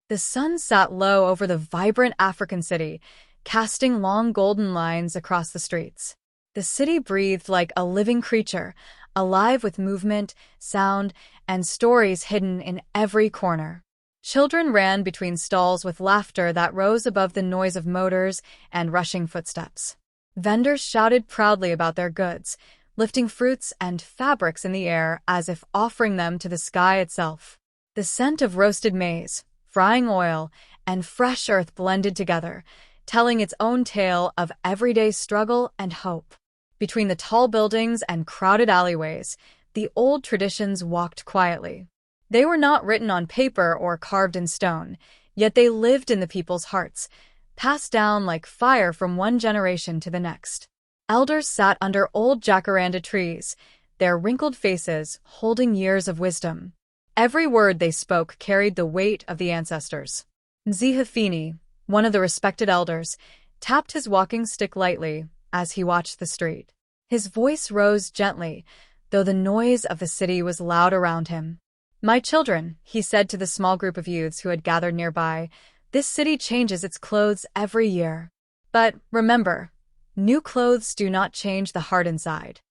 The sun sat low over the vibrant African city, casting long golden lines across the streets. The city breathed like a living creature, alive with movement, sound, and stories hidden in every corner. Children ran between stalls with laughter that rose above the noise of motors and rushing footsteps. Vendors shouted proudly about their goods, lifting fruits and fabrics in the air as if offering them to the sky itself. The scent of roasted maize, frying oil, and fresh earth blended together, telling its own tale of everyday struggle and hope. Between the tall buildings and crowded alleyways, the old traditions walked quietly. They were not written on paper or carved in stone, yet they lived in the people's hearts, passed down like fire from one generation to the next. Elders sat under old jacaranda trees, their wrinkled faces holding years of wisdom. Every word they spoke carried the weight of the ancestors. Mzihafini, one of the respected elders, tapped his walking stick lightly as he watched the street. His voice rose gently, though the noise of the city was loud around him. "My children," he said to the small group of youths who had gathered nearby, "this city changes its clothes every year. But remember, new clothes do not change the heart inside."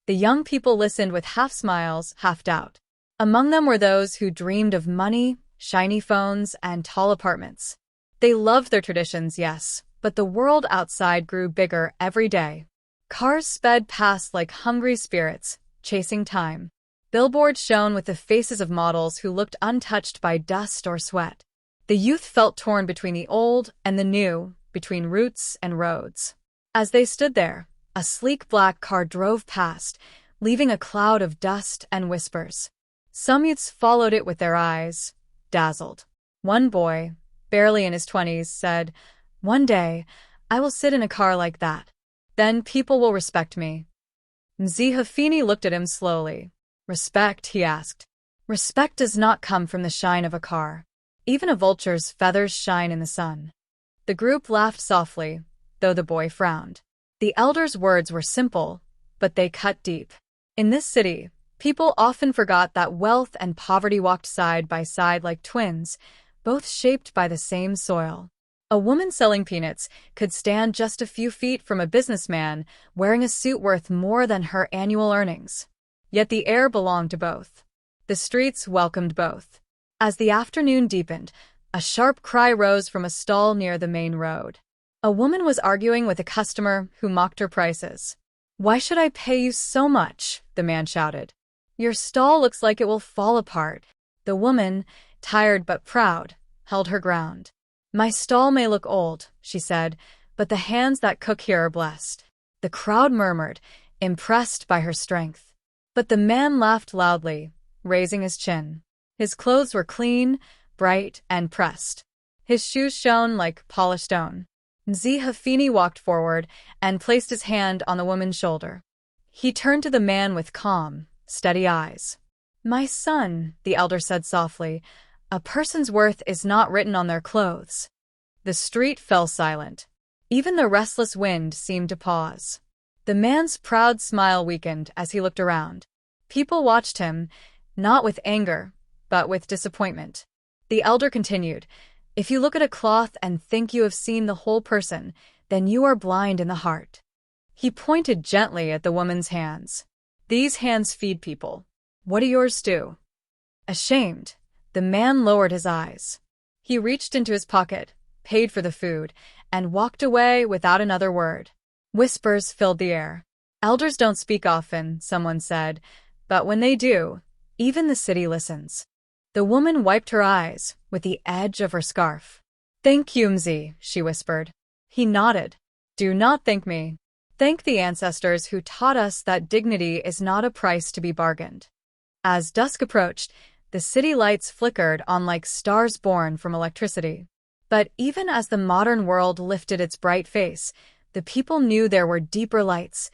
The young people listened with half smiles, half doubt. Among them were those who dreamed of money, shiny phones, and tall apartments. They loved their traditions, yes, but the world outside grew bigger every day. Cars sped past like hungry spirits, chasing time. Billboards shone with the faces of models who looked untouched by dust or sweat. The youth felt torn between the old and the new, between roots and roads. As they stood there, a sleek black car drove past, leaving a cloud of dust and whispers. Some youths followed it with their eyes, dazzled. One boy, barely in his 20s, said, "One day, I will sit in a car like that. Then people will respect me." Mzihafini looked at him slowly. "Respect?" he asked. "Respect does not come from the shine of a car. Even a vulture's feathers shine in the sun." The group laughed softly, though the boy frowned. The elder's words were simple, but they cut deep. In this city, people often forgot that wealth and poverty walked side by side like twins, both shaped by the same soil. A woman selling peanuts could stand just a few feet from a businessman wearing a suit worth more than her annual earnings. Yet the air belonged to both. The streets welcomed both. As the afternoon deepened, a sharp cry rose from a stall near the main road. A woman was arguing with a customer who mocked her prices. "Why should I pay you so much?" the man shouted. "Your stall looks like it will fall apart." The woman, tired but proud, held her ground. "My stall may look old," she said, "but the hands that cook here are blessed." The crowd murmured, impressed by her strength. But the man laughed loudly, raising his chin. His clothes were clean, bright, and pressed. His shoes shone like polished stone. Mzihafini walked forward and placed his hand on the woman's shoulder. He turned to the man with calm, steady eyes. "My son," the elder said softly, "a person's worth is not written on their clothes." The street fell silent. Even the restless wind seemed to pause. The man's proud smile weakened as he looked around. People watched him, not with anger, but with disappointment. The elder continued, "If you look at a cloth and think you have seen the whole person, then you are blind in the heart." He pointed gently at the woman's hands. "These hands feed people. What do yours do?" Ashamed, the man lowered his eyes. He reached into his pocket, paid for the food, and walked away without another word. Whispers filled the air. "Elders don't speak often," someone said, "but when they do, even the city listens." The woman wiped her eyes with the edge of her scarf. "Thank you, Mzi," she whispered. He nodded. "Do not thank me. Thank the ancestors who taught us that dignity is not a price to be bargained." As dusk approached, the city lights flickered on like stars born from electricity. But even as the modern world lifted its bright face, the people knew there were deeper lights,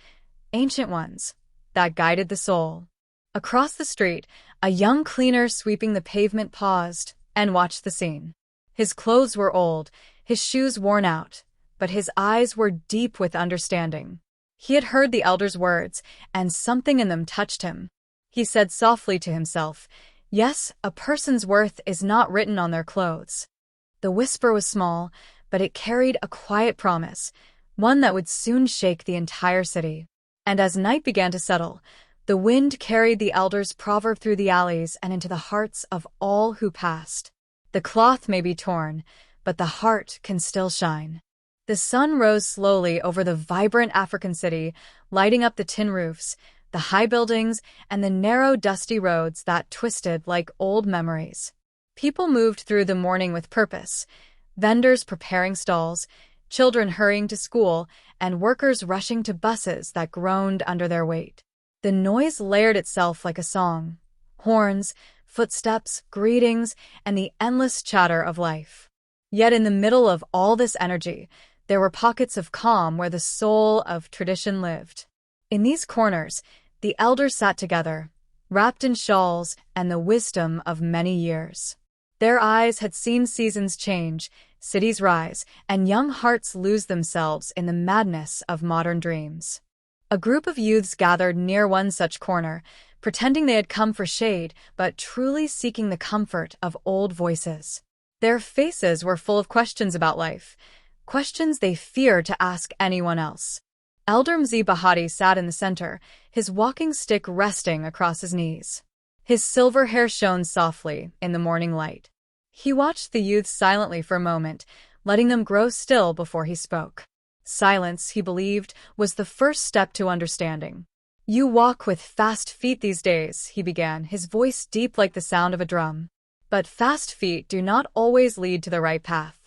ancient ones, that guided the soul. Across the street, a young cleaner sweeping the pavement paused and watched the scene. His clothes were old, his shoes worn out, but his eyes were deep with understanding. He had heard the elder's words, and something in them touched him. He said softly to himself, "Yes, a person's worth is not written on their clothes." The whisper was small, but it carried a quiet promise, one that would soon shake the entire city. And as night began to settle, the wind carried the elder's proverb through the alleys and into the hearts of all who passed. The cloth may be torn, but the heart can still shine. The sun rose slowly over the vibrant African city, lighting up the tin roofs, the high buildings, and the narrow, dusty roads that twisted like old memories. People moved through the morning with purpose, vendors preparing stalls, children hurrying to school, and workers rushing to buses that groaned under their weight. The noise layered itself like a song: horns, footsteps, greetings, and the endless chatter of life. Yet in the middle of all this energy, there were pockets of calm where the soul of tradition lived. In these corners, the elders sat together, wrapped in shawls and the wisdom of many years. Their eyes had seen seasons change, cities rise, and young hearts lose themselves in the madness of modern dreams. A group of youths gathered near one such corner, pretending they had come for shade, but truly seeking the comfort of old voices. Their faces were full of questions about life, questions they feared to ask anyone else. Elder Mzee Bahati sat in the center, his walking stick resting across his knees. His silver hair shone softly in the morning light. He watched the youths silently for a moment, letting them grow still before he spoke. Silence, he believed, was the first step to understanding. "You walk with fast feet these days," he began, his voice deep like the sound of a drum. "But fast feet do not always lead to the right path."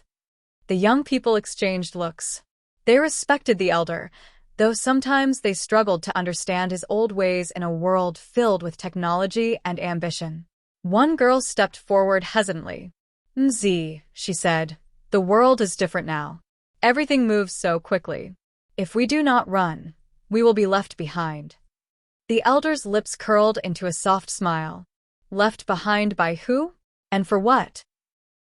The young people exchanged looks. They respected the elder, though sometimes they struggled to understand his old ways in a world filled with technology and ambition. One girl stepped forward hesitantly. "Mzee," she said, "the world is different now. Everything moves so quickly. If we do not run, we will be left behind." The elder's lips curled into a soft smile. Left behind by who? And for what?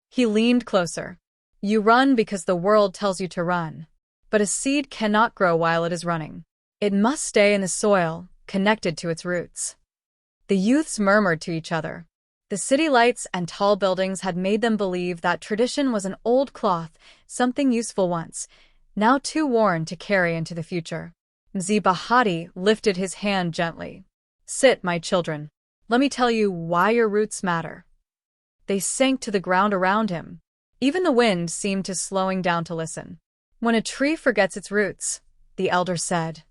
He leaned closer. "You run because the world tells you to run. But a seed cannot grow while it is running. It must stay in the soil, connected to its roots." The youths murmured to each other. The city lights and tall buildings had made them believe that tradition was an old cloth, something useful once, now too worn to carry into the future. Mzee Bahati lifted his hand gently. "Sit, my children. Let me tell you why your roots matter." They sank to the ground around him. Even the wind seemed to slowing down to listen. "When a tree forgets its roots," the elder said,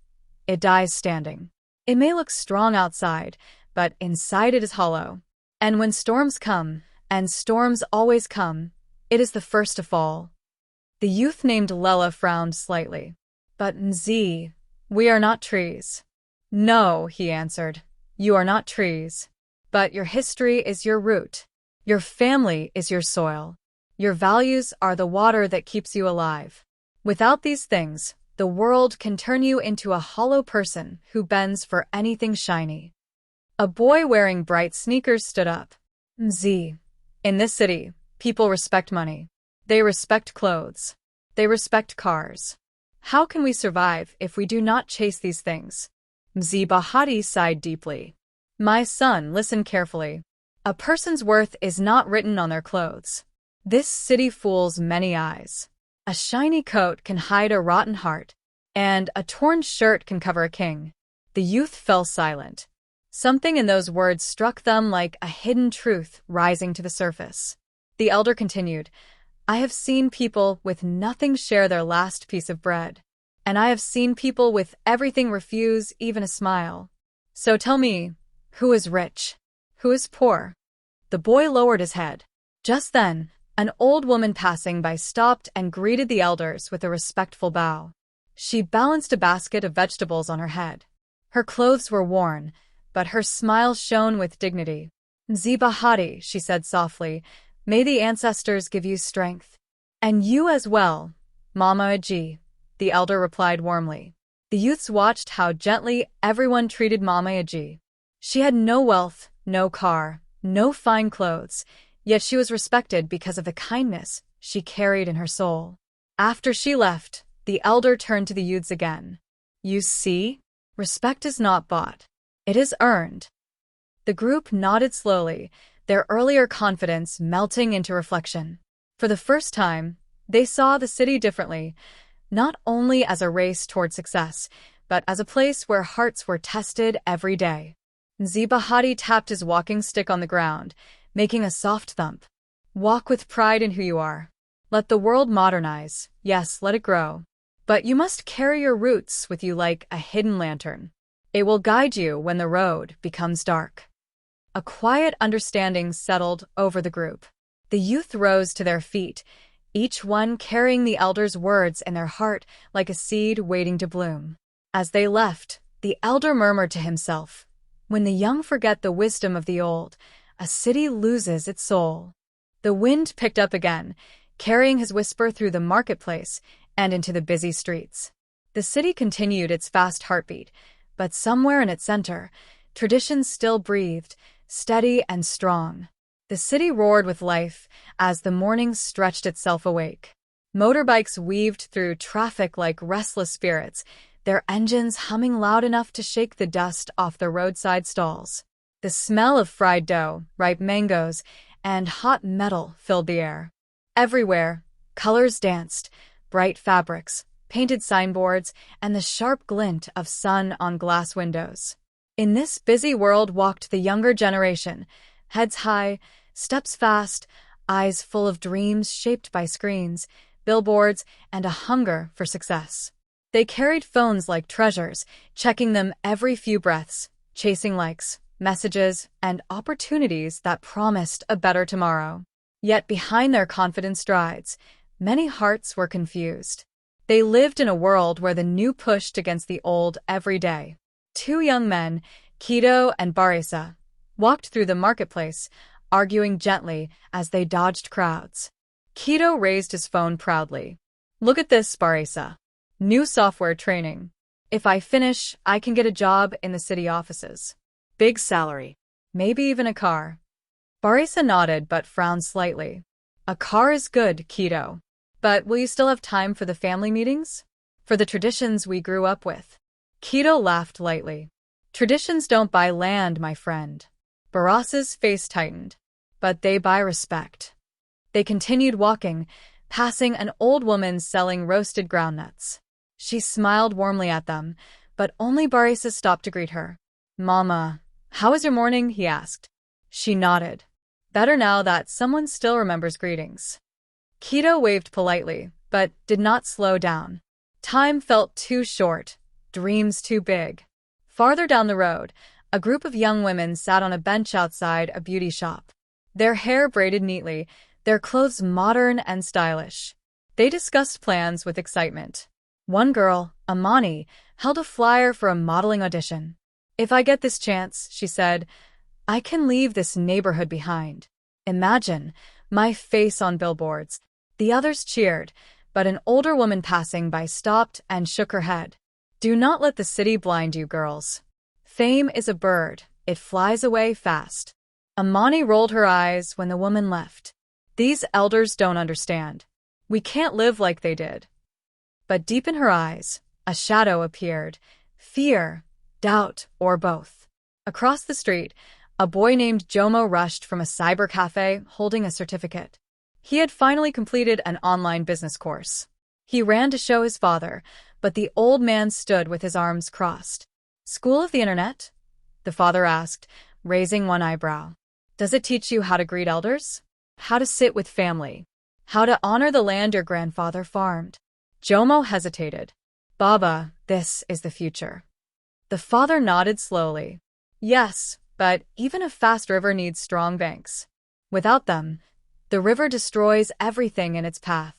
"it dies standing. It may look strong outside, but inside it is hollow. And when storms come, and storms always come, it is the first to fall." The youth named Lela frowned slightly. "But Mzee, we are not trees." "No," he answered, "you are not trees. But your history is your root. Your family is your soil. Your values are the water that keeps you alive. Without these things, the world can turn you into a hollow person who bends for anything shiny." A boy wearing bright sneakers stood up. "Mzee, in this city, people respect money. They respect clothes. They respect cars. How can we survive if we do not chase these things?" Mzee Bahati sighed deeply. "My son, listen carefully. A person's worth is not written on their clothes. This city fools many eyes. A shiny coat can hide a rotten heart, and a torn shirt can cover a king." The youth fell silent. Something in those words struck them like a hidden truth rising to the surface. The elder continued, "I have seen people with nothing share their last piece of bread. And I have seen people with everything refuse even a smile. So tell me, who is rich? Who is poor?" The boy lowered his head. Just then, an old woman passing by stopped and greeted the elders with a respectful bow. She balanced a basket of vegetables on her head. Her clothes were worn, but her smile shone with dignity. "Mzee Bahati," she said softly, "may the ancestors give you strength." "And you as well, Mama Aji," the elder replied warmly. The youths watched how gently everyone treated Mama Aji. She had no wealth, no car, no fine clothes, yet she was respected because of the kindness she carried in her soul. After she left, the elder turned to the youths again. "You see, respect is not bought. It is earned." The group nodded slowly, their earlier confidence melting into reflection. For the first time, they saw the city differently, not only as a race toward success, but as a place where hearts were tested every day. Zibahati tapped his walking stick on the ground, making a soft thump. Walk with pride in who you are. Let the world modernize. Yes, let it grow. But you must carry your roots with you like a hidden lantern. It will guide you when the road becomes dark. A quiet understanding settled over the group. The youth rose to their feet, each one carrying the elder's words in their heart like a seed waiting to bloom. As they left, the elder murmured to himself, "When the young forget the wisdom of the old, a city loses its soul." The wind picked up again, carrying his whisper through the marketplace and into the busy streets. The city continued its fast heartbeat, but somewhere in its center, tradition still breathed, steady and strong. The city roared with life as the morning stretched itself awake. Motorbikes weaved through traffic like restless spirits, their engines humming loud enough to shake the dust off the roadside stalls. The smell of fried dough, ripe mangoes, and hot metal filled the air. Everywhere, colors danced, bright fabrics, painted signboards, and the sharp glint of sun on glass windows. In this busy world walked the younger generation, heads high, steps fast, eyes full of dreams shaped by screens, billboards, and a hunger for success. They carried phones like treasures, checking them every few breaths, chasing likes, messages, and opportunities that promised a better tomorrow. Yet behind their confident strides, many hearts were confused. They lived in a world where the new pushed against the old every day. Two young men, Kido and Barisa, walked through the marketplace, arguing gently as they dodged crowds. Kido raised his phone proudly. "Look at this, Barisa. New software training. If I finish, I can get a job in the city offices. Big salary. Maybe even a car." Barisa nodded but frowned slightly. "A car is good, Kido. But will you still have time for the family meetings? For the traditions we grew up with?" Kido laughed lightly. "Traditions don't buy land, my friend." Barasa's face tightened. "But they buy respect." They continued walking, passing an old woman selling roasted groundnuts. She smiled warmly at them, but only Barisa stopped to greet her. "Mama, how was your morning?" he asked. She nodded. Better now that someone still remembers greetings. Kido waved politely, but did not slow down. Time felt too short, dreams too big. Farther down the road, a group of young women sat on a bench outside a beauty shop. Their hair braided neatly, their clothes modern and stylish. They discussed plans with excitement. One girl, Omoni, held a flyer for a modeling audition. "If I get this chance," she said, "I can leave this neighborhood behind. Imagine, my face on billboards." The others cheered, but an older woman passing by stopped and shook her head. "Do not let the city blind you, girls. Fame is a bird. It flies away fast." Omoni rolled her eyes when the woman left. "These elders don't understand. We can't live like they did." But deep in her eyes, a shadow appeared. Fear, doubt, or both. Across the street, a boy named Jomo rushed from a cyber cafe holding a certificate. He had finally completed an online business course. He ran to show his father, but the old man stood with his arms crossed. "School of the Internet?" the father asked, raising one eyebrow. "Does it teach you how to greet elders? How to sit with family? How to honor the land your grandfather farmed?" Jomo hesitated. "Baba, this is the future." The father nodded slowly. "Yes, but even a fast river needs strong banks. Without them, the river destroys everything in its path."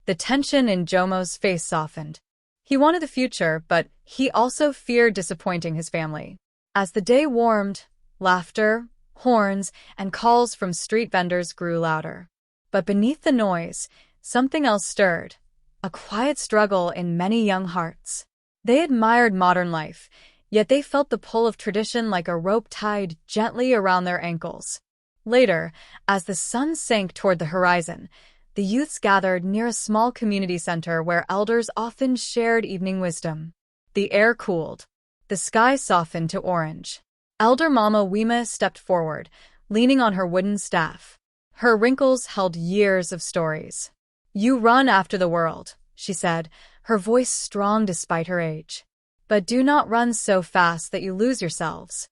The tension in Jomo's face softened. He wanted the future, but he also feared disappointing his family. As the day warmed, laughter, horns, and calls from street vendors grew louder. But beneath the noise, something else stirred, a quiet struggle in many young hearts. They admired modern life, yet they felt the pull of tradition like a rope tied gently around their ankles. Later, as the sun sank toward the horizon, the youths gathered near a small community center where elders often shared evening wisdom. The air cooled. The sky softened to orange. Elder Mama Wima stepped forward, leaning on her wooden staff. Her wrinkles held years of stories. "You run after the world," she said, her voice strong despite her age. "But do not run so fast that you lose yourselves."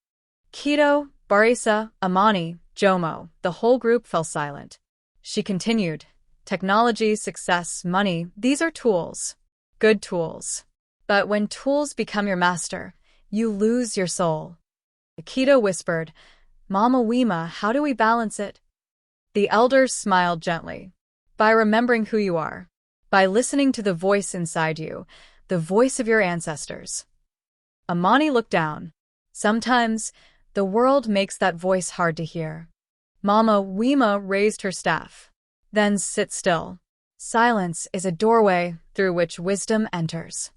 Kido, Barisa, Omoni, Jomo, the whole group fell silent. She continued, "Technology, success, money, these are tools. Good tools. But when tools become your master, you lose your soul." Kido whispered, "Mama Wima, how do we balance it?" The elders smiled gently. "By remembering who you are. By listening to the voice inside you, the voice of your ancestors." Omoni looked down. "Sometimes, the world makes that voice hard to hear." Mama Wima raised her staff. "Then sit still. Silence is a doorway through which wisdom enters."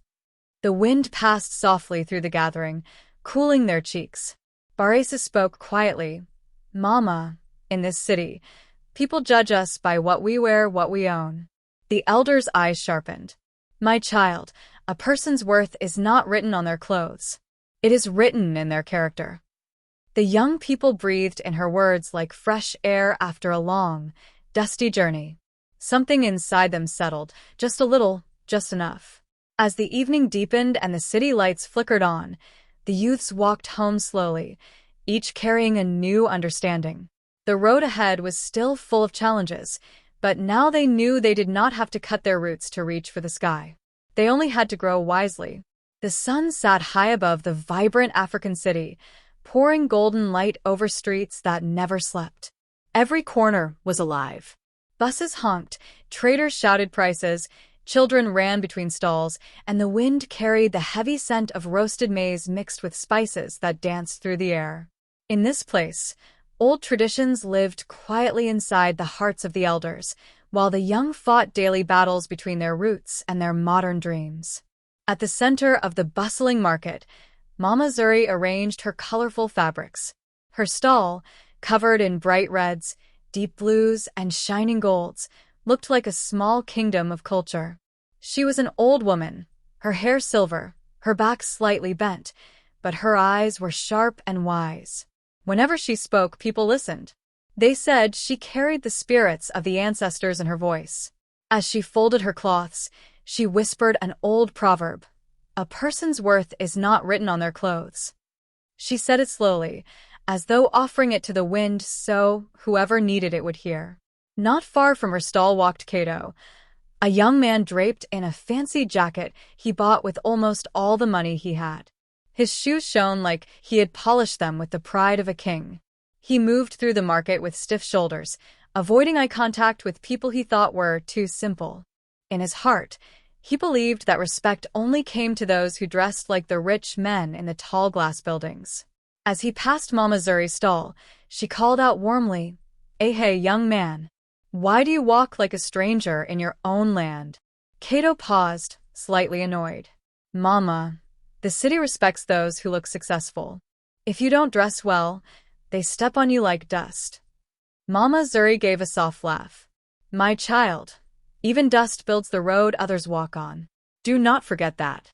The wind passed softly through the gathering, cooling their cheeks. Barisa spoke quietly. "Mama, in this city, people judge us by what we wear, what we own." The elders' eyes sharpened. "My child, a person's worth is not written on their clothes. It is written in their character." The young people breathed in her words like fresh air after a long, dusty journey. Something inside them settled, just a little, just enough. As the evening deepened and the city lights flickered on, the youths walked home slowly, each carrying a new understanding. The road ahead was still full of challenges, but now they knew they did not have to cut their roots to reach for the sky. They only had to grow wisely. The sun sat high above the vibrant African city, pouring golden light over streets that never slept. Every corner was alive. Buses honked, traders shouted prices, children ran between stalls, and the wind carried the heavy scent of roasted maize mixed with spices that danced through the air. In this place, old traditions lived quietly inside the hearts of the elders, while the young fought daily battles between their roots and their modern dreams. At the center of the bustling market, Mama Zuri arranged her colorful fabrics. Her stall, covered in bright reds, deep blues, and shining golds, looked like a small kingdom of culture. She was an old woman, her hair silver, her back slightly bent, but her eyes were sharp and wise. Whenever she spoke, people listened. They said she carried the spirits of the ancestors in her voice. As she folded her cloths, she whispered an old proverb. "A person's worth is not written on their clothes." She said it slowly, as though offering it to the wind so whoever needed it would hear. Not far from her stall walked Kato, a young man draped in a fancy jacket he bought with almost all the money he had. His shoes shone like he had polished them with the pride of a king. He moved through the market with stiff shoulders, avoiding eye contact with people he thought were too simple. In his heart, he believed that respect only came to those who dressed like the rich men in the tall glass buildings. As he passed Mama Zuri's stall, she called out warmly, Hey, young man. Why do you walk like a stranger in your own land?" Kato paused, slightly annoyed. "Mama, the city respects those who look successful. If you don't dress well, they step on you like dust." Mama Zuri gave a soft laugh. "My child, even dust builds the road others walk on. Do not forget that."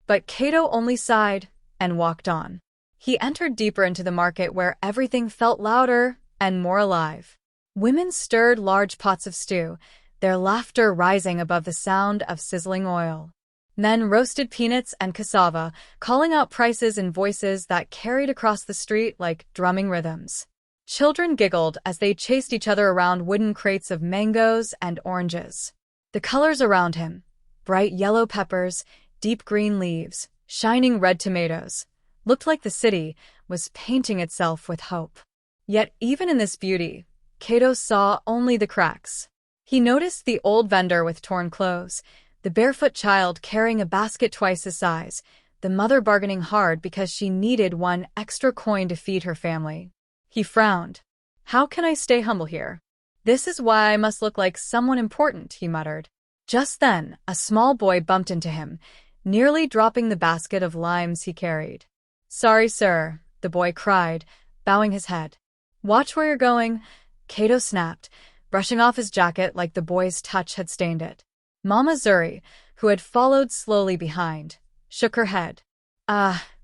But Kato only sighed and walked on. He entered deeper into the market where everything felt louder and more alive. Women stirred large pots of stew, their laughter rising above the sound of sizzling oil. Men roasted peanuts and cassava, calling out prices in voices that carried across the street like drumming rhythms. Children giggled as they chased each other around wooden crates of mangoes and oranges. The colors around him, bright yellow peppers, deep green leaves, shining red tomatoes, looked like the city was painting itself with hope. Yet even in this beauty, Kato saw only the cracks. He noticed the old vendor with torn clothes, the barefoot child carrying a basket twice his size, the mother bargaining hard because she needed one extra coin to feed her family. He frowned. "How can I stay humble here? This is why I must look like someone important," he muttered. Just then, a small boy bumped into him, nearly dropping the basket of limes he carried. "Sorry, sir," the boy cried, bowing his head. "Watch where you're going," Kato snapped, brushing off his jacket like the boy's touch had stained it. Mama Zuri, who had followed slowly behind, shook her head.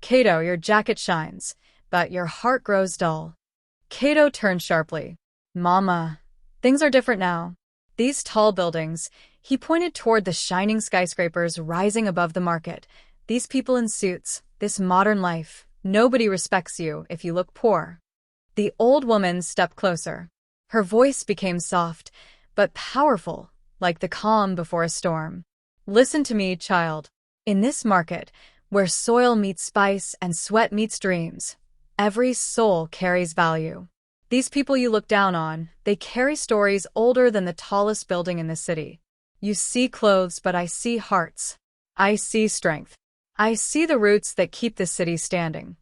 Kato, your jacket shines, but your heart grows dull." Kato turned sharply. "Mama, Things are different now. These tall buildings, he pointed toward the shining skyscrapers rising above the market. These people in suits, this modern life, nobody respects you if you look poor. The old woman stepped closer. Her voice became soft, but powerful, like the calm before a storm. Listen to me, child. In this market, where soil meets spice and sweat meets dreams, every soul carries value. These people you look down on, they carry stories older than the tallest building in the city. You see clothes, but I see hearts. I see strength. I see the roots that keep the city standing.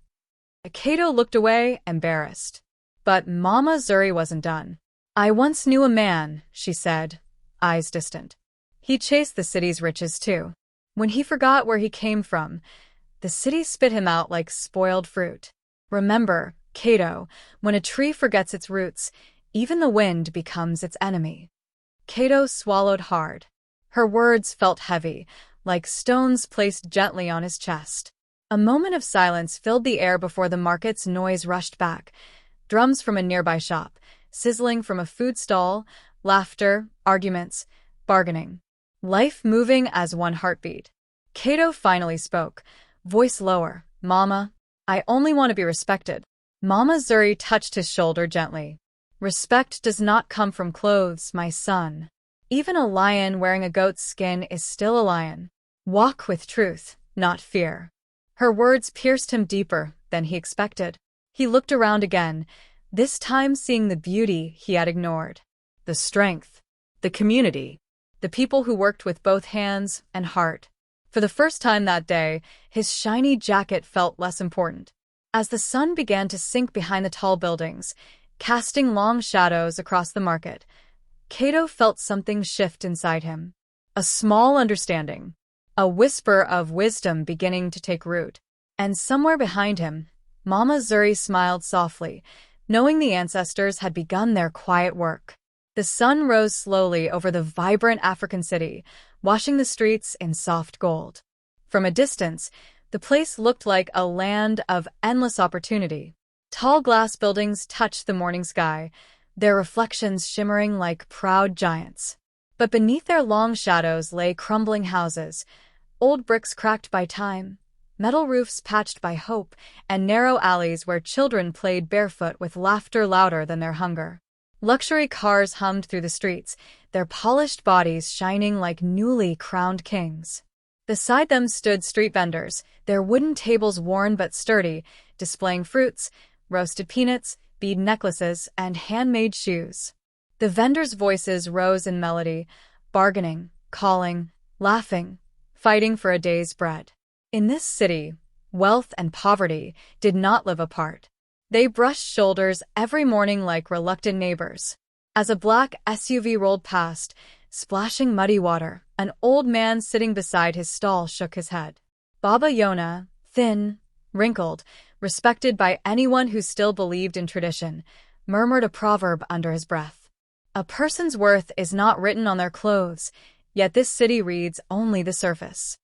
Kato looked away, embarrassed. But Mama Zuri wasn't done. I once knew a man, she said, eyes distant. He chased the city's riches too. When he forgot where he came from, the city spit him out like spoiled fruit. Remember, Kato, when a tree forgets its roots, even the wind becomes its enemy. Kato swallowed hard. Her words felt heavy, like stones placed gently on his chest. A moment of silence filled the air before the market's noise rushed back. Drums from a nearby shop, sizzling from a food stall, laughter, arguments, bargaining. Life moving as one heartbeat. Kato finally spoke, voice lower. Mama, I only want to be respected. Mama Zuri touched his shoulder gently. Respect does not come from clothes, my son. Even a lion wearing a goat's skin is still a lion. Walk with truth, not fear. Her words pierced him deeper than he expected. He looked around again, this time seeing the beauty he had ignored. The strength, the community, the people who worked with both hands and heart. For the first time that day, his shiny jacket felt less important. As the sun began to sink behind the tall buildings, casting long shadows across the market, Kato felt something shift inside him. A small understanding, a whisper of wisdom beginning to take root. And somewhere behind him, Mama Zuri smiled softly, knowing the ancestors had begun their quiet work. The sun rose slowly over the vibrant African city, washing the streets in soft gold. From a distance, the place looked like a land of endless opportunity. Tall glass buildings touched the morning sky, their reflections shimmering like proud giants. But beneath their long shadows lay crumbling houses, old bricks cracked by time, metal roofs patched by hope, and narrow alleys where children played barefoot with laughter louder than their hunger. Luxury cars hummed through the streets, their polished bodies shining like newly crowned kings. Beside them stood street vendors, their wooden tables worn but sturdy, displaying fruits, roasted peanuts, bead necklaces, and handmade shoes. The vendors' voices rose in melody, bargaining, calling, laughing, fighting for a day's bread. In this city, wealth and poverty did not live apart. They brushed shoulders every morning like reluctant neighbors. As a black SUV rolled past, splashing muddy water, an old man sitting beside his stall shook his head. Baba Yona, thin, wrinkled, respected by anyone who still believed in tradition, murmured a proverb under his breath. A person's worth is not written on their clothes, yet this city reads only the surface.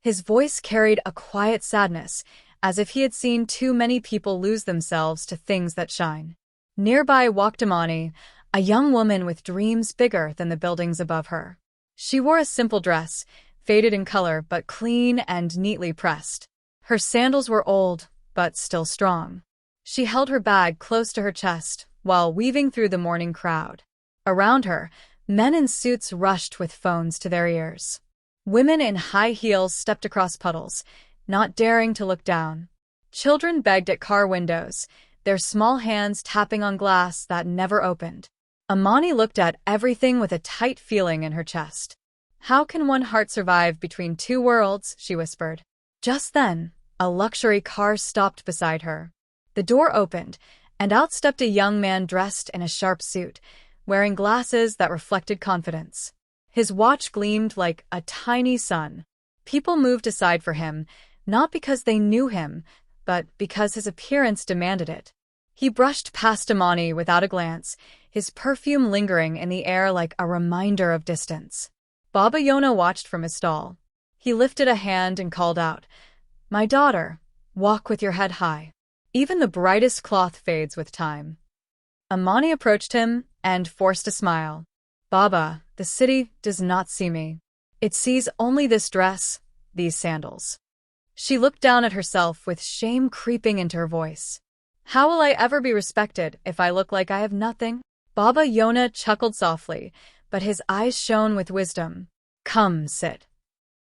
His voice carried a quiet sadness, as if he had seen too many people lose themselves to things that shine. Nearby walked Omoni, a young woman with dreams bigger than the buildings above her. She wore a simple dress, faded in color but clean and neatly pressed. Her sandals were old, but still strong. She held her bag close to her chest while weaving through the morning crowd. Around her, men in suits rushed with phones to their ears. Women in high heels stepped across puddles, not daring to look down. Children begged at car windows, their small hands tapping on glass that never opened. Omoni looked at everything with a tight feeling in her chest. "How can one heart survive between two worlds?" she whispered. Just then, a luxury car stopped beside her. The door opened, and out stepped a young man dressed in a sharp suit, wearing glasses that reflected confidence. His watch gleamed like a tiny sun. People moved aside for him, not because they knew him, but because his appearance demanded it. He brushed past Omoni without a glance, his perfume lingering in the air like a reminder of distance. Baba Yona watched from his stall. He lifted a hand and called out, "My daughter, walk with your head high. Even the brightest cloth fades with time." Omoni approached him, and forced a smile. Baba, the city does not see me. It sees only this dress, these sandals. She looked down at herself with shame creeping into her voice. How will I ever be respected if I look like I have nothing? Baba Yona chuckled softly, but his eyes shone with wisdom. Come, sit.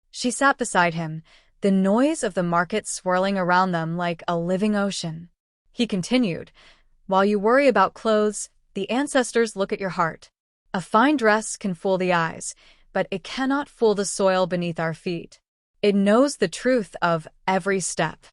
She sat beside him, the noise of the market swirling around them like a living ocean. He continued, while you worry about clothes, the ancestors look at your heart. A fine dress can fool the eyes, but it cannot fool the soil beneath our feet. It knows the truth of every step.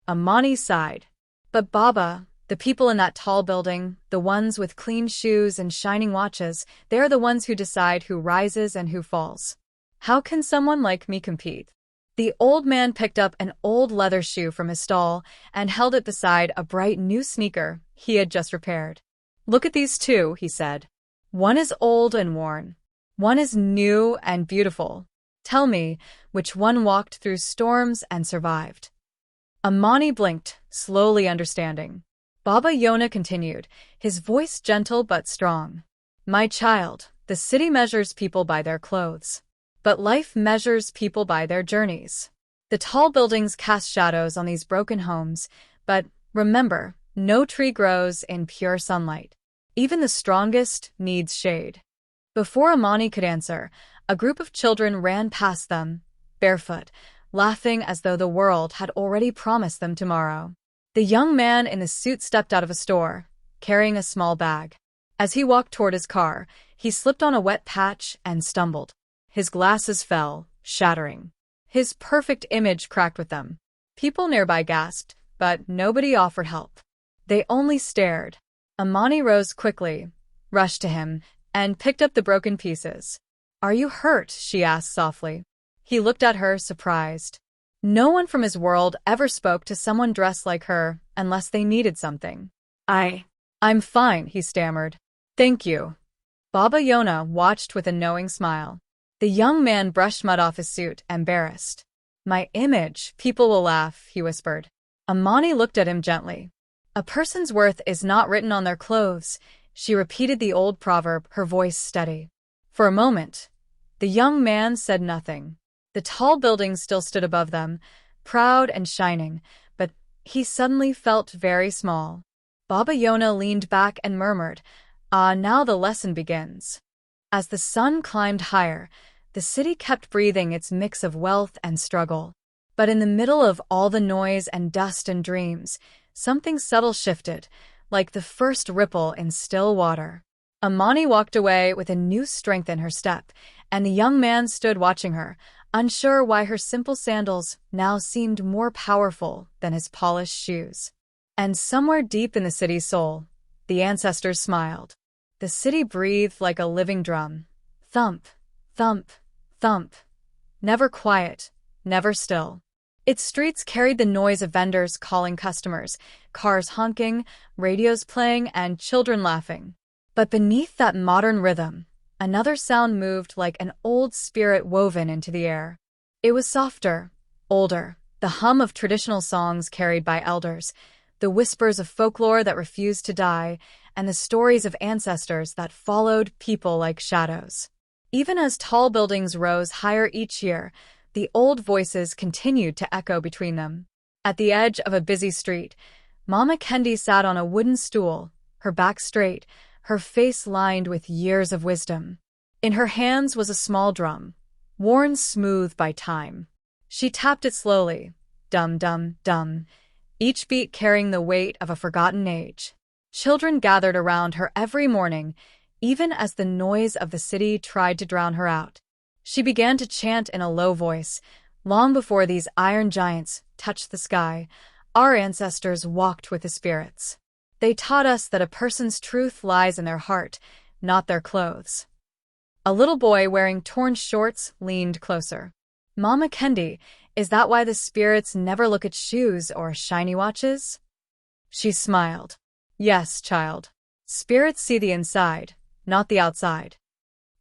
Omoni sighed. But Baba, the people in that tall building, the ones with clean shoes and shining watches, they're the ones who decide who rises and who falls. How can someone like me compete? The old man picked up an old leather shoe from his stall and held it beside a bright new sneaker he had just repaired. Look at these two, he said. One is old and worn. One is new and beautiful. Tell me, which one walked through storms and survived? Omoni blinked, slowly understanding. Baba Yona continued, his voice gentle but strong. My child, the city measures people by their clothes. But life measures people by their journeys. The tall buildings cast shadows on these broken homes, but remember, no tree grows in pure sunlight. Even the strongest needs shade. Before Omoni could answer, a group of children ran past them, barefoot, laughing as though the world had already promised them tomorrow. The young man in the suit stepped out of a store, carrying a small bag. As he walked toward his car, he slipped on a wet patch and stumbled. His glasses fell, shattering. His perfect image cracked with them. People nearby gasped, but nobody offered help. They only stared. Omoni rose quickly, rushed to him, and picked up the broken pieces. Are you hurt? She asked softly. He looked at her, surprised. No one from his world ever spoke to someone dressed like her unless they needed something. I'm fine, he stammered. Thank you. Baba Yona watched with a knowing smile. The young man brushed mud off his suit, embarrassed. My image, people will laugh, he whispered. Omoni looked at him gently. A person's worth is not written on their clothes, she repeated the old proverb, her voice steady. For a moment, the young man said nothing. The tall building still stood above them, proud and shining, but he suddenly felt very small. Baba Yona leaned back and murmured, now the lesson begins. As the sun climbed higher, the city kept breathing its mix of wealth and struggle. But in the middle of all the noise and dust and dreams, something subtle shifted, like the first ripple in still water. Omoni walked away with a new strength in her step, and the young man stood watching her, unsure why her simple sandals now seemed more powerful than his polished shoes. And somewhere deep in the city's soul, the ancestors smiled. The city breathed like a living drum. Thump, thump, thump. Never quiet, never still. Its streets carried the noise of vendors calling customers, cars honking, radios playing, and children laughing. But beneath that modern rhythm, another sound moved like an old spirit woven into the air. It was softer, older, the hum of traditional songs carried by elders, the whispers of folklore that refused to die, and the stories of ancestors that followed people like shadows. Even as tall buildings rose higher each year, the old voices continued to echo between them. At the edge of a busy street, Mama Kendi sat on a wooden stool, her back straight, her face lined with years of wisdom. In her hands was a small drum, worn smooth by time. She tapped it slowly, dum dum dum, each beat carrying the weight of a forgotten age. Children gathered around her every morning, even as the noise of the city tried to drown her out. She began to chant in a low voice. Long before these iron giants touched the sky, our ancestors walked with the spirits. They taught us that a person's truth lies in their heart, not their clothes. A little boy wearing torn shorts leaned closer. Mama Kendi, is that why the spirits never look at shoes or shiny watches? She smiled. Yes, child. Spirits see the inside, not the outside.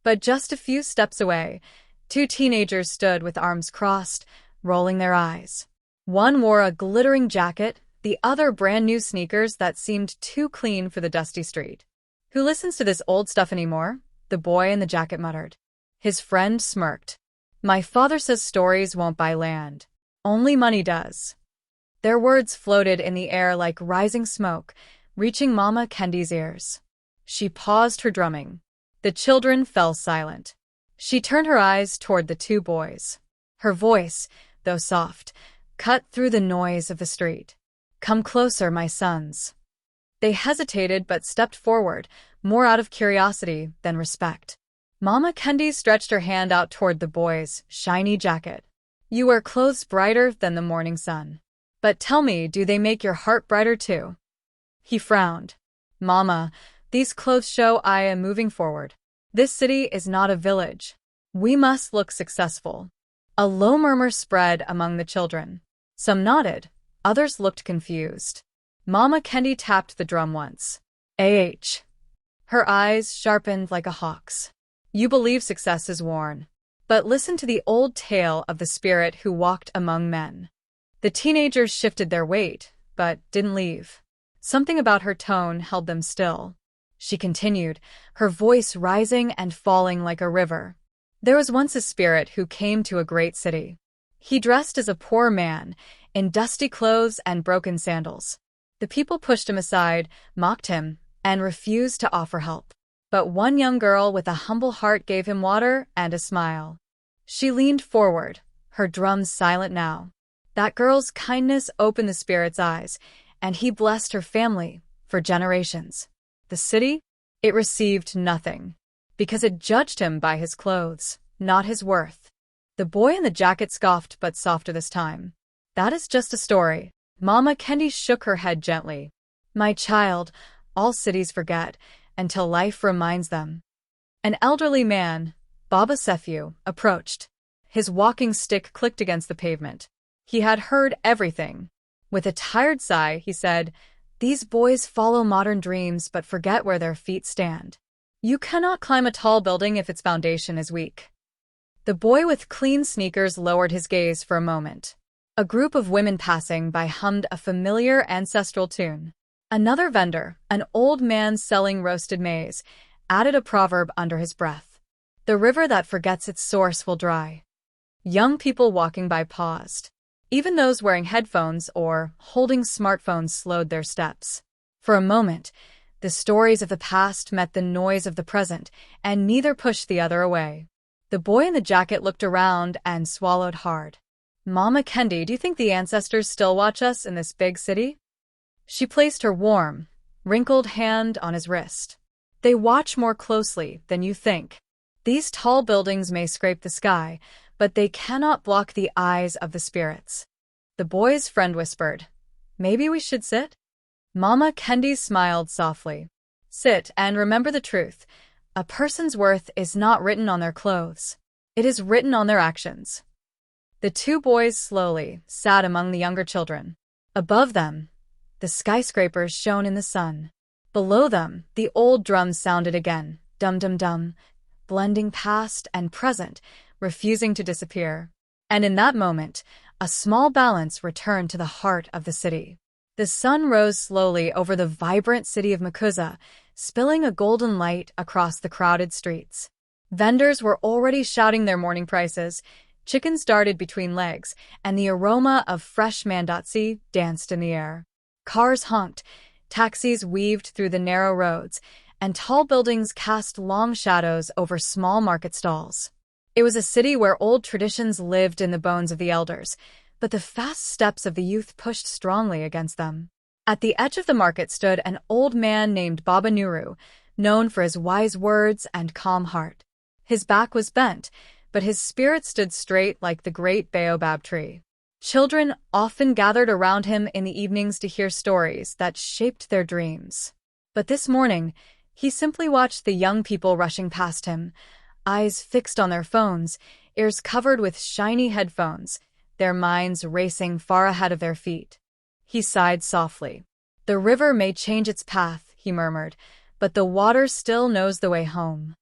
But just a few steps away, two teenagers stood with arms crossed, rolling their eyes. One wore a glittering jacket, the other brand new sneakers that seemed too clean for the dusty street. Who listens to this old stuff anymore? The boy in the jacket muttered. His friend smirked. My father says stories won't buy land. Only money does. Their words floated in the air like rising smoke, reaching Mama Kendi's ears. She paused her drumming. The children fell silent. She turned her eyes toward the two boys. Her voice, though soft, cut through the noise of the street. Come closer, my sons. They hesitated but stepped forward, more out of curiosity than respect. Mama Kendi stretched her hand out toward the boy's shiny jacket. You wear clothes brighter than the morning sun. But tell me, do they make your heart brighter too? He frowned. Mama, these clothes show I am moving forward. This city is not a village. We must look successful. A low murmur spread among the children. Some nodded, others looked confused. Mama Kendi tapped the drum once. Ah. Her eyes sharpened like a hawk's. You believe success is worn. But listen to the old tale of the spirit who walked among men. The teenagers shifted their weight, but didn't leave. Something about her tone held them still. She continued, her voice rising and falling like a river. There was once a spirit who came to a great city. He dressed as a poor man, in dusty clothes and broken sandals. The people pushed him aside, mocked him, and refused to offer help. But one young girl with a humble heart gave him water and a smile. She leaned forward, her drums silent now. That girl's kindness opened the spirit's eyes, and he blessed her family for generations. The city? It received nothing, because it judged him by his clothes, not his worth. The boy in the jacket scoffed, but softer this time. That is just a story. Mama Kendi shook her head gently. My child, all cities forget, until life reminds them. An elderly man, Baba Sefiu, approached. His walking stick clicked against the pavement. He had heard everything. With a tired sigh, he said, These boys follow modern dreams but forget where their feet stand. You cannot climb a tall building if its foundation is weak. The boy with clean sneakers lowered his gaze for a moment. A group of women passing by hummed a familiar ancestral tune. Another vendor, an old man selling roasted maize, added a proverb under his breath. The river that forgets its source will dry. Young people walking by paused. Even those wearing headphones or holding smartphones slowed their steps. For a moment, the stories of the past met the noise of the present, and neither pushed the other away. The boy in the jacket looked around and swallowed hard. Mama Kendi, do you think the ancestors still watch us in this big city? She placed her warm, wrinkled hand on his wrist. They watch more closely than you think. These tall buildings may scrape the sky, but they cannot block the eyes of the spirits. The boy's friend whispered, Maybe we should sit? Mama Kendi smiled softly. Sit and remember the truth. A person's worth is not written on their clothes. It is written on their actions. The two boys slowly sat among the younger children. Above them, the skyscrapers shone in the sun. Below them, the old drums sounded again, dum-dum-dum, blending past and present, refusing to disappear. And in that moment, a small balance returned to the heart of the city. The sun rose slowly over the vibrant city of Mukuza, spilling a golden light across the crowded streets. Vendors were already shouting their morning prices, chickens darted between legs, and the aroma of fresh mandatsi danced in the air. Cars honked, taxis weaved through the narrow roads, and tall buildings cast long shadows over small market stalls. It was a city where old traditions lived in the bones of the elders, but the fast steps of the youth pushed strongly against them. At the edge of the market stood an old man named Baba Nuru, known for his wise words and calm heart. His back was bent, but his spirit stood straight like the great baobab tree. Children often gathered around him in the evenings to hear stories that shaped their dreams. But this morning, he simply watched the young people rushing past him, eyes fixed on their phones, ears covered with shiny headphones, their minds racing far ahead of their feet. He sighed softly. The river may change its path, he murmured, but the water still knows the way home.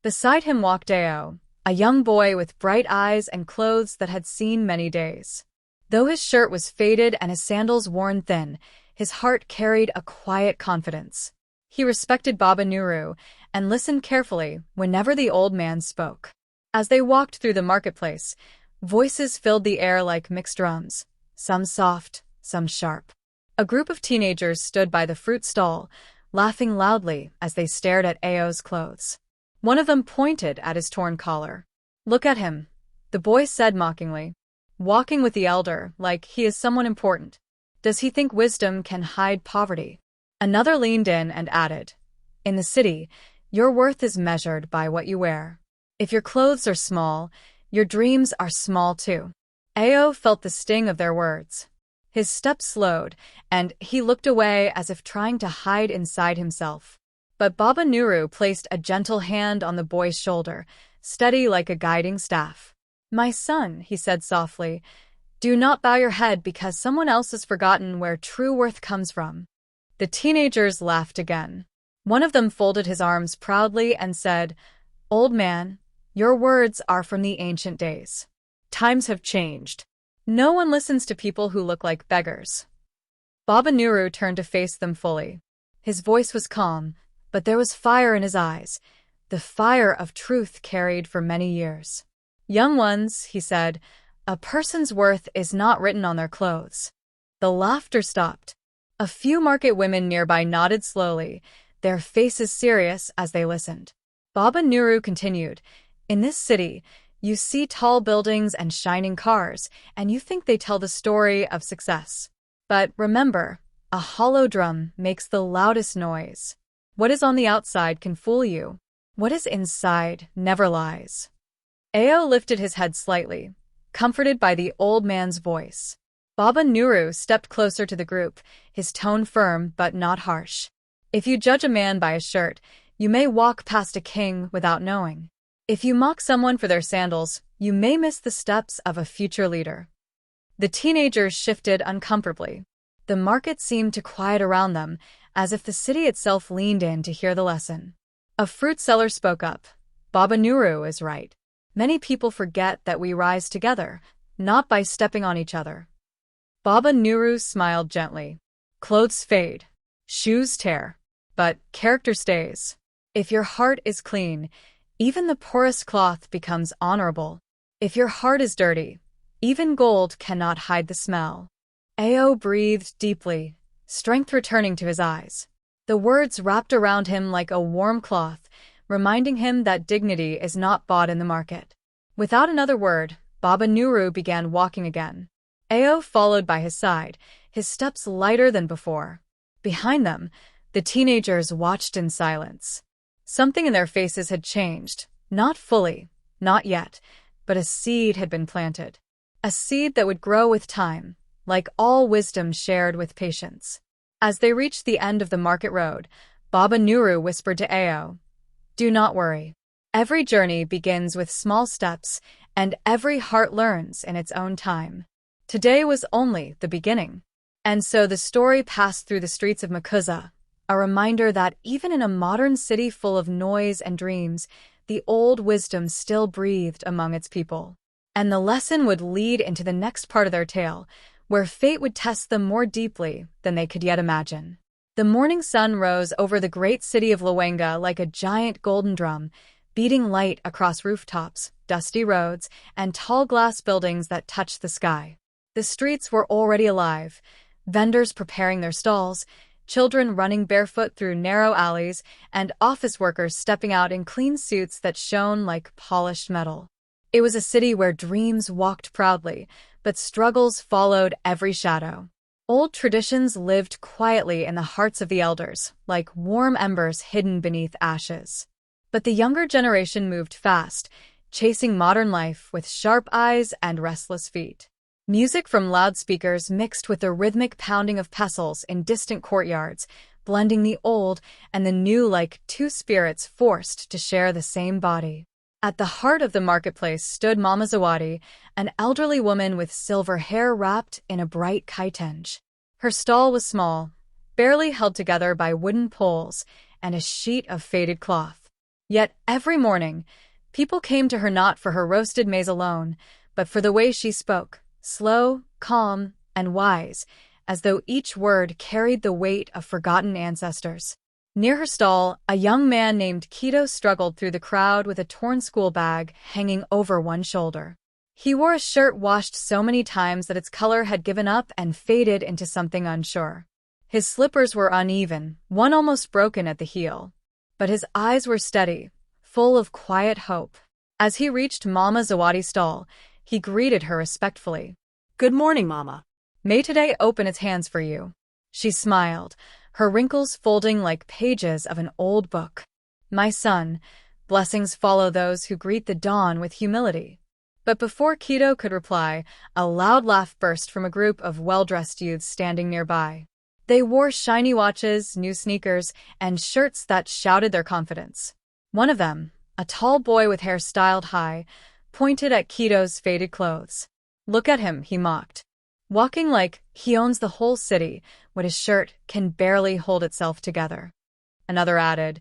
Beside him walked Deo, a young boy with bright eyes and clothes that had seen many days. Though his shirt was faded and his sandals worn thin, his heart carried a quiet confidence. He respected Baba Nuru and listened carefully whenever the old man spoke. As they walked through the marketplace, voices filled the air like mixed drums, some soft, some sharp. A group of teenagers stood by the fruit stall, laughing loudly as they stared at Ao's clothes. One of them pointed at his torn collar. "Look at him," the boy said mockingly. "Walking with the elder like he is someone important. Does he think wisdom can hide poverty?" Another leaned in and added, "In the city, your worth is measured by what you wear. If your clothes are small, your dreams are small too." Ao felt the sting of their words. His steps slowed, and he looked away as if trying to hide inside himself. But Baba Nuru placed a gentle hand on the boy's shoulder, steady like a guiding staff. "My son," he said softly, "do not bow your head because someone else has forgotten where true worth comes from." The teenagers laughed again. One of them folded his arms proudly and said, "Old man, your words are from the ancient days. Times have changed. No one listens to people who look like beggars." Baba Nuru turned to face them fully. His voice was calm, but there was fire in his eyes, the fire of truth carried for many years. "Young ones," he said, "a person's worth is not written on their clothes." The laughter stopped. A few market women nearby nodded slowly, their faces serious as they listened. Baba Nuru continued, "In this city, you see tall buildings and shining cars, and you think they tell the story of success. But remember, a hollow drum makes the loudest noise. What is on the outside can fool you. What is inside never lies." Ao lifted his head slightly, comforted by the old man's voice. Baba Nuru stepped closer to the group, his tone firm but not harsh. "If you judge a man by his shirt, you may walk past a king without knowing. If you mock someone for their sandals, you may miss the steps of a future leader." The teenagers shifted uncomfortably. The market seemed to quiet around them, as if the city itself leaned in to hear the lesson. A fruit seller spoke up. "Baba Nuru is right. Many people forget that we rise together, not by stepping on each other." Baba Nuru smiled gently. "Clothes fade, shoes tear, but character stays. If your heart is clean, even the poorest cloth becomes honorable. If your heart is dirty, even gold cannot hide the smell." Ao breathed deeply, strength returning to his eyes. The words wrapped around him like a warm cloth, reminding him that dignity is not bought in the market. Without another word, Baba Nuru began walking again. Ao followed by his side, his steps lighter than before. Behind them, the teenagers watched in silence. Something in their faces had changed, not fully, not yet, but a seed had been planted. A seed that would grow with time, like all wisdom shared with patience. As they reached the end of the market road, Baba Nuru whispered to Ao, "Do not worry. Every journey begins with small steps, and every heart learns in its own time. Today was only the beginning." And so the story passed through the streets of Makuza, a reminder that even in a modern city full of noise and dreams, the old wisdom still breathed among its people. And the lesson would lead into the next part of their tale, where fate would test them more deeply than they could yet imagine. The morning sun rose over the great city of Luenga like a giant golden drum, beating light across rooftops, dusty roads, and tall glass buildings that touched the sky. The streets were already alive, vendors preparing their stalls, children running barefoot through narrow alleys, and office workers stepping out in clean suits that shone like polished metal. It was a city where dreams walked proudly, but struggles followed every shadow. Old traditions lived quietly in the hearts of the elders, like warm embers hidden beneath ashes. But the younger generation moved fast, chasing modern life with sharp eyes and restless feet. Music from loudspeakers mixed with the rhythmic pounding of pestles in distant courtyards, blending the old and the new like two spirits forced to share the same body. At the heart of the marketplace stood Mama Zawadi, an elderly woman with silver hair wrapped in a bright kitenge. Her stall was small, barely held together by wooden poles and a sheet of faded cloth. Yet every morning, people came to her not for her roasted maize alone, but for the way she spoke. Slow, calm, and wise, as though each word carried the weight of forgotten ancestors. Near her stall, a young man named Kido struggled through the crowd with a torn school bag hanging over one shoulder. He wore a shirt washed so many times that its color had given up and faded into something unsure. His slippers were uneven, one almost broken at the heel. But his eyes were steady, full of quiet hope. As he reached Mama Zawadi's stall, he greeted her respectfully. "Good morning, Mama. May today open its hands for you." She smiled, her wrinkles folding like pages of an old book. "My son, blessings follow those who greet the dawn with humility." But before Kido could reply, a loud laugh burst from a group of well-dressed youths standing nearby. They wore shiny watches, new sneakers, and shirts that shouted their confidence. One of them, a tall boy with hair styled high, pointed at Kido's faded clothes. "Look at him," he mocked. "Walking like he owns the whole city, when his shirt can barely hold itself together." Another added,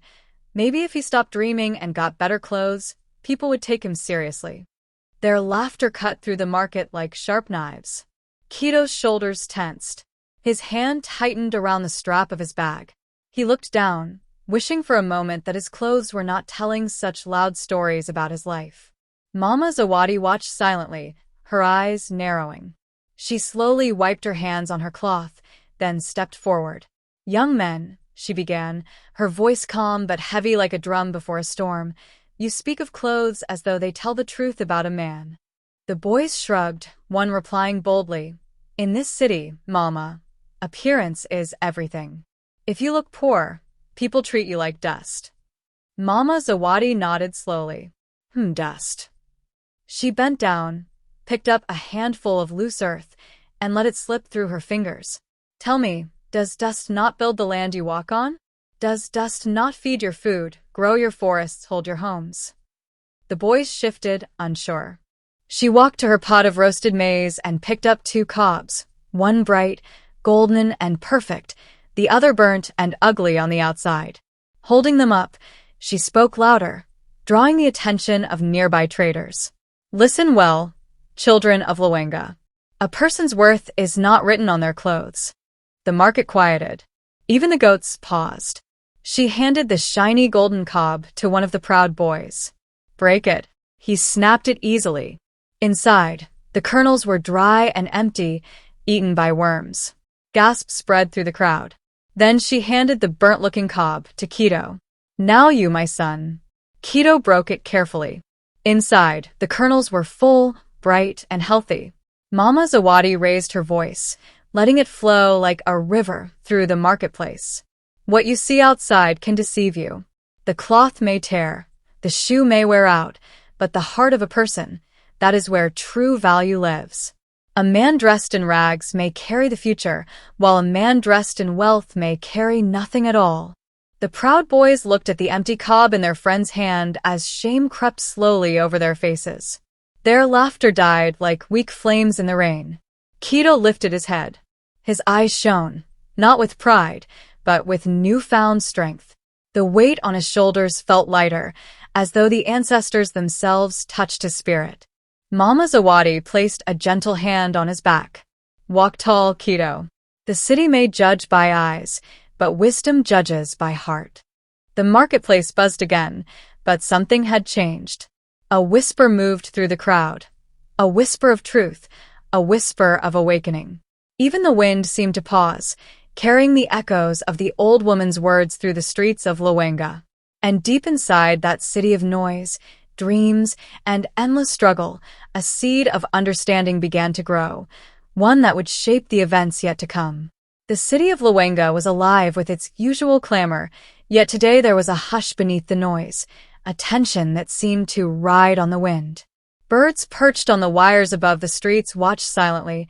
"Maybe if he stopped dreaming and got better clothes, people would take him seriously." Their laughter cut through the market like sharp knives. Kido's shoulders tensed. His hand tightened around the strap of his bag. He looked down, wishing for a moment that his clothes were not telling such loud stories about his life. Mama Zawadi watched silently, her eyes narrowing. She slowly wiped her hands on her cloth, then stepped forward. "Young men," she began, her voice calm but heavy like a drum before a storm, "you speak of clothes as though they tell the truth about a man." The boys shrugged, one replying boldly, "In this city, Mama, appearance is everything. If you look poor, people treat you like dust." Mama Zawadi nodded slowly. Dust." She bent down, picked up a handful of loose earth, and let it slip through her fingers. "Tell me, does dust not build the land you walk on? Does dust not feed your food, grow your forests, hold your homes?" The boys shifted, unsure. She walked to her pot of roasted maize and picked up 2 cobs, one bright, golden, and perfect, the other burnt and ugly on the outside. Holding them up, she spoke louder, drawing the attention of nearby traders. "Listen well, children of Luenga. A person's worth is not written on their clothes." The market quieted. Even the goats paused. She handed the shiny golden cob to one of the proud boys. "Break it." He snapped it easily. Inside, the kernels were dry and empty, eaten by worms. Gasps spread through the crowd. Then she handed the burnt-looking cob to Kido. "Now you, my son." Kido broke it carefully. Inside, the kernels were full, bright, and healthy. Mama Zawadi raised her voice, letting it flow like a river through the marketplace. "What you see outside can deceive you. The cloth may tear, the shoe may wear out, but the heart of a person, that is where true value lives. A man dressed in rags may carry the future, while a man dressed in wealth may carry nothing at all." The proud boys looked at the empty cob in their friend's hand as shame crept slowly over their faces. Their laughter died like weak flames in the rain. Kido lifted his head. His eyes shone, not with pride, but with newfound strength. The weight on his shoulders felt lighter, as though the ancestors themselves touched his spirit. Mama Zawadi placed a gentle hand on his back. "Walk tall, Kido. The city may judge by eyes, but wisdom judges by heart." The marketplace buzzed again, but something had changed. A whisper moved through the crowd. A whisper of truth, a whisper of awakening. Even the wind seemed to pause, carrying the echoes of the old woman's words through the streets of Luenga. And deep inside that city of noise, dreams, and endless struggle, a seed of understanding began to grow, one that would shape the events yet to come. The city of Luenga was alive with its usual clamor, yet today there was a hush beneath the noise, a tension that seemed to ride on the wind. Birds perched on the wires above the streets watched silently,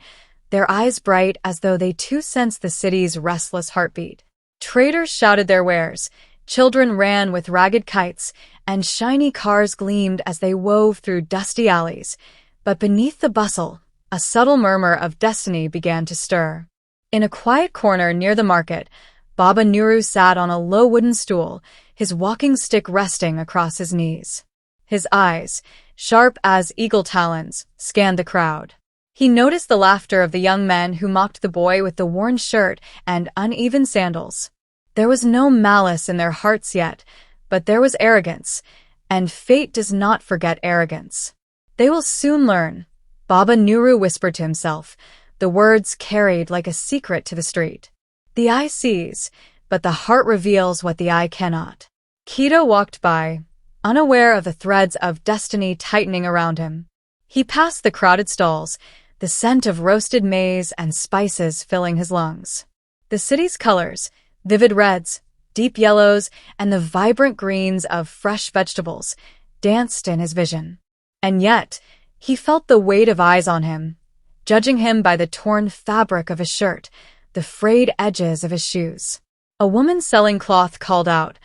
their eyes bright as though they too sensed the city's restless heartbeat. Traders shouted their wares, children ran with ragged kites, and shiny cars gleamed as they wove through dusty alleys. But beneath the bustle, a subtle murmur of destiny began to stir. In a quiet corner near the market, Baba Nuru sat on a low wooden stool, his walking stick resting across his knees. His eyes, sharp as eagle talons, scanned the crowd. He noticed the laughter of the young men who mocked the boy with the worn shirt and uneven sandals. There was no malice in their hearts yet, but there was arrogance, and fate does not forget arrogance. They will soon learn, Baba Nuru whispered to himself, the words carried like a secret to the street. The eye sees, but the heart reveals what the eye cannot. Kido walked by, unaware of the threads of destiny tightening around him. He passed the crowded stalls, the scent of roasted maize and spices filling his lungs. The city's colors, vivid reds, deep yellows, and the vibrant greens of fresh vegetables, danced in his vision. And yet, he felt the weight of eyes on him, judging him by the torn fabric of his shirt, the frayed edges of his shoes. A woman selling cloth called out,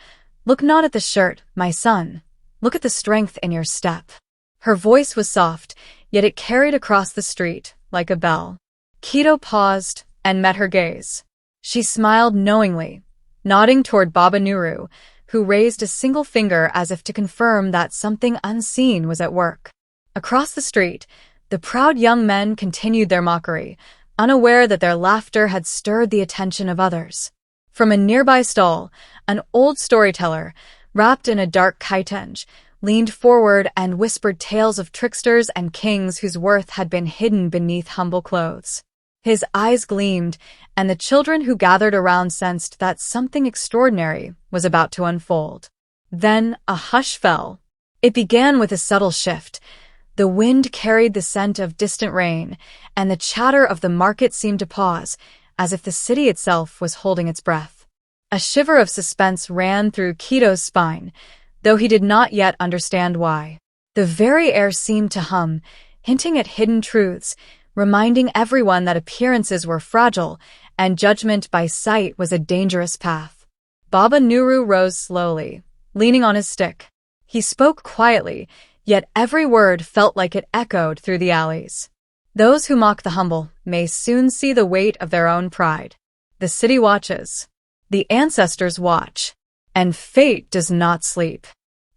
"Look not at the shirt, my son. Look at the strength in your step." Her voice was soft, yet it carried across the street like a bell. Kido paused and met her gaze. She smiled knowingly, nodding toward Baba Nuru, who raised a single finger as if to confirm that something unseen was at work. Across the street, the proud young men continued their mockery, unaware that their laughter had stirred the attention of others. From a nearby stall, an old storyteller, wrapped in a dark kaitenge, leaned forward and whispered tales of tricksters and kings whose worth had been hidden beneath humble clothes. His eyes gleamed, and the children who gathered around sensed that something extraordinary was about to unfold. Then a hush fell. It began with a subtle shift. The wind carried the scent of distant rain, and the chatter of the market seemed to pause, as if the city itself was holding its breath. A shiver of suspense ran through Kido's spine, though he did not yet understand why. The very air seemed to hum, hinting at hidden truths, reminding everyone that appearances were fragile and judgment by sight was a dangerous path. Baba Nuru rose slowly, leaning on his stick. He spoke quietly, yet every word felt like it echoed through the alleys. Those who mock the humble may soon see the weight of their own pride. The city watches. The ancestors watch. And fate does not sleep.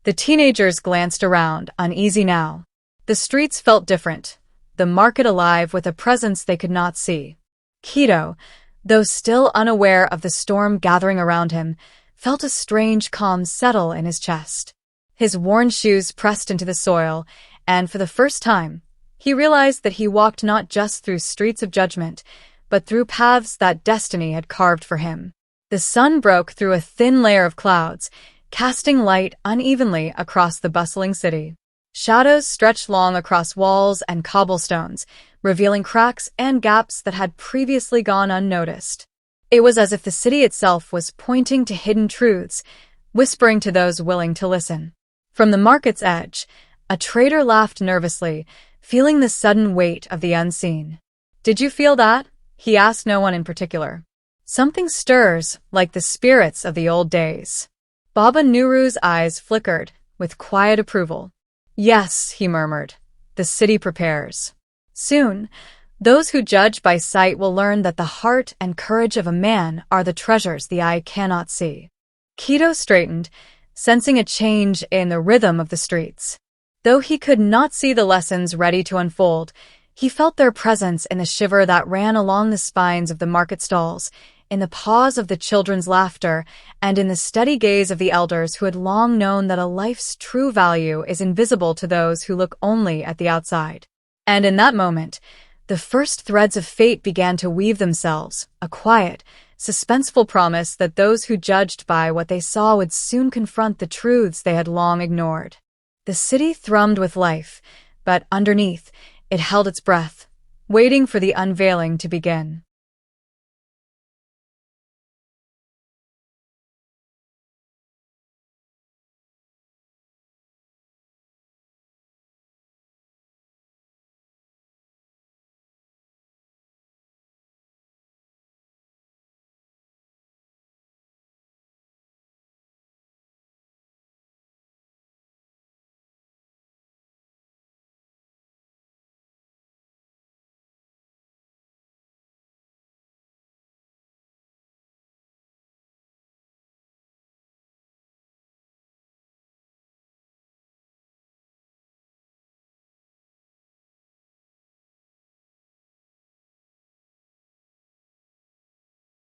The teenagers glanced around, uneasy now. The streets felt different, the market alive with a presence they could not see. Kido, though still unaware of the storm gathering around him, felt a strange calm settle in his chest. His worn shoes pressed into the soil, and for the first time, he realized that he walked not just through streets of judgment, but through paths that destiny had carved for him. The sun broke through a thin layer of clouds, casting light unevenly across the bustling city. Shadows stretched long across walls and cobblestones, revealing cracks and gaps that had previously gone unnoticed. It was as if the city itself was pointing to hidden truths, whispering to those willing to listen. From the market's edge, a trader laughed nervously, feeling the sudden weight of the unseen. "Did you feel that?" he asked no one in particular. "Something stirs, like the spirits of the old days." Baba Nuru's eyes flickered, with quiet approval. "Yes," he murmured, "the city prepares. Soon, those who judge by sight will learn that the heart and courage of a man are the treasures the eye cannot see." Kido straightened, sensing a change in the rhythm of the streets. Though he could not see the lessons ready to unfold, he felt their presence in the shiver that ran along the spines of the market stalls, in the pause of the children's laughter, and in the steady gaze of the elders who had long known that a life's true value is invisible to those who look only at the outside. And in that moment, the first threads of fate began to weave themselves, a quiet, suspenseful promise that those who judged by what they saw would soon confront the truths they had long ignored. The city thrummed with life, but underneath, it held its breath, waiting for the unveiling to begin.